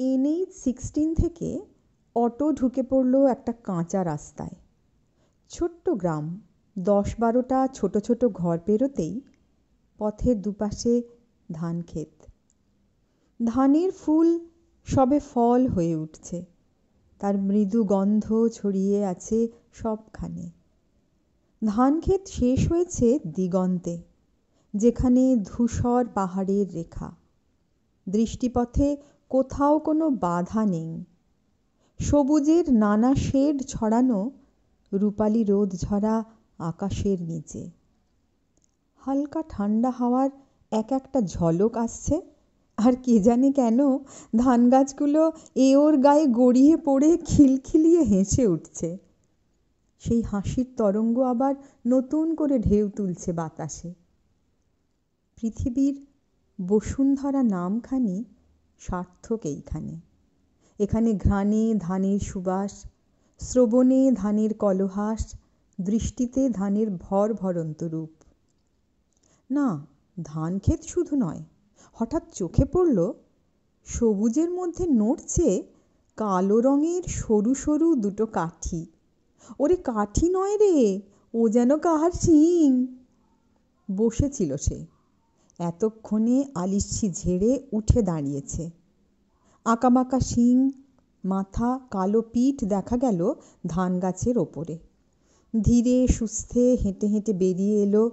NH-16 থেকে auto ঢুকে পড়ল একটা কাঁচা রাস্তায়। ছোট্ট গ্রাম, 10-12টা ছোট ছোট ঘর পেরোতেই পথের দুপাশে ধান ক্ষেত। ধানের ফুল সবে ফল হয়ে উঠছে, তার মৃদু গন্ধ ছড়িয়ে আছে সবখানে। ধান ক্ষেত শেষ হয়েছে দিগন্তে, যেখানে ধূসর পাহাড়ের রেখা। দৃষ্টিপথে কোথাও কোনো বাধা নেই। সবুজের নানা শেড ছড়ানো রূপালি রোদ ঝরা আকাশের নিচে। হালকা ঠান্ডা হাওয়ার এক একটা ঝলক আসছে, আর কে জানে কেন ধান গাছগুলো ওর গায়ে গড়িয়ে পড়ে খিলখিলিয়ে হেসে উঠছে। সেই হাসির তরঙ্গ আবার নতুন করে ঢেউ তুলছে বাতাসে। পৃথিবীর বসুন্ধরা নামখানি সার্থক এইখানে। এখানে ঘ্রাণে ধানের সুবাস, শ্রবণে ধানের কলহাস, দৃষ্টিতে ধানের ভরভরন্ত রূপ। না, ধান ক্ষেত শুধু নয়, হঠাৎ চোখে পড়ল সবুজের মধ্যে নড়ছে কালো রঙের সরু সরু দুটো কাঠি। ওরে কাঠি নয় রে, ও যেন কাহার শিং। বসেছিল সে, এতক্ষণে আলিস্যি ঝেড়ে উঠে দাঁড়িয়েছে। আঁকাবাঁকা শিং, মাথা, কালো পিঠ দেখা গেল ধান গাছের ওপরে। ধীরে সুস্থে হেঁটে হেঁটে বেরিয়ে এলো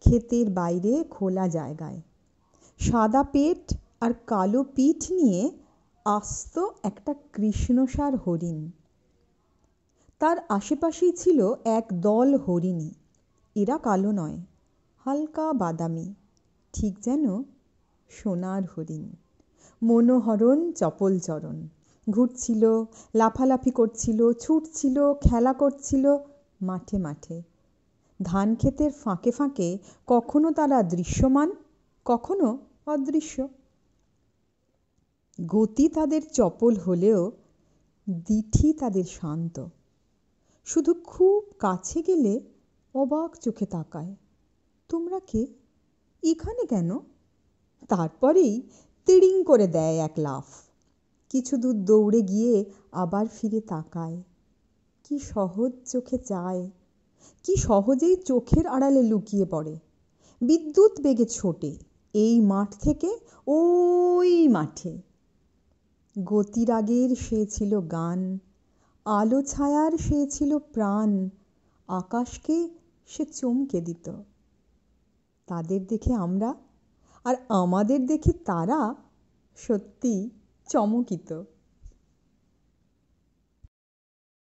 ক্ষেতের বাইরে খোলা জায়গায়। সাদা পেট আর কালো পিঠ নিয়ে আস্ত একটা কৃষ্ণসার হরিণ। তার আশেপাশেই ছিল এক দল হরিণী। এরা কালো নয়, হালকা বাদামি, ঠিক যেন সোনার হরিণ। মনোহরণ চপলচরণ, ঘুরছিল, লাফালাফি করছিল, ছুটছিল, খেলা করছিল মাঠে মাঠে। ধান ক্ষেতের ফাঁকে ফাঁকে কখনো তারা দৃশ্যমান, কখনো অদৃশ্য। গতি তাদের চপল হলেও দিঠি তাদের শান্ত। শুধু খুব কাছে গেলে অবাক চোখে তাকায়, তোমরা কে, এখানে কেন? তারপরেই তিড়িং করে দেয় এক লাফ। কিছু দূর দৌড়ে গিয়ে আবার ফিরে তাকায়। কি সহজ চোখে চায়, কি সহজেই চোখের আড়ালে লুকিয়ে পড়ে। বিদ্যুৎ বেগে ছোটে এই মাঠ থেকে ওই মাঠে। গতিরাগের সে ছিল গান, আলো ছায়ার সে ছিল প্রাণ, আকাশকে সে চমকে দিত। তাদের দেখে আমরা, আর আমাদের দেখে তারা সত্যি চমকিত।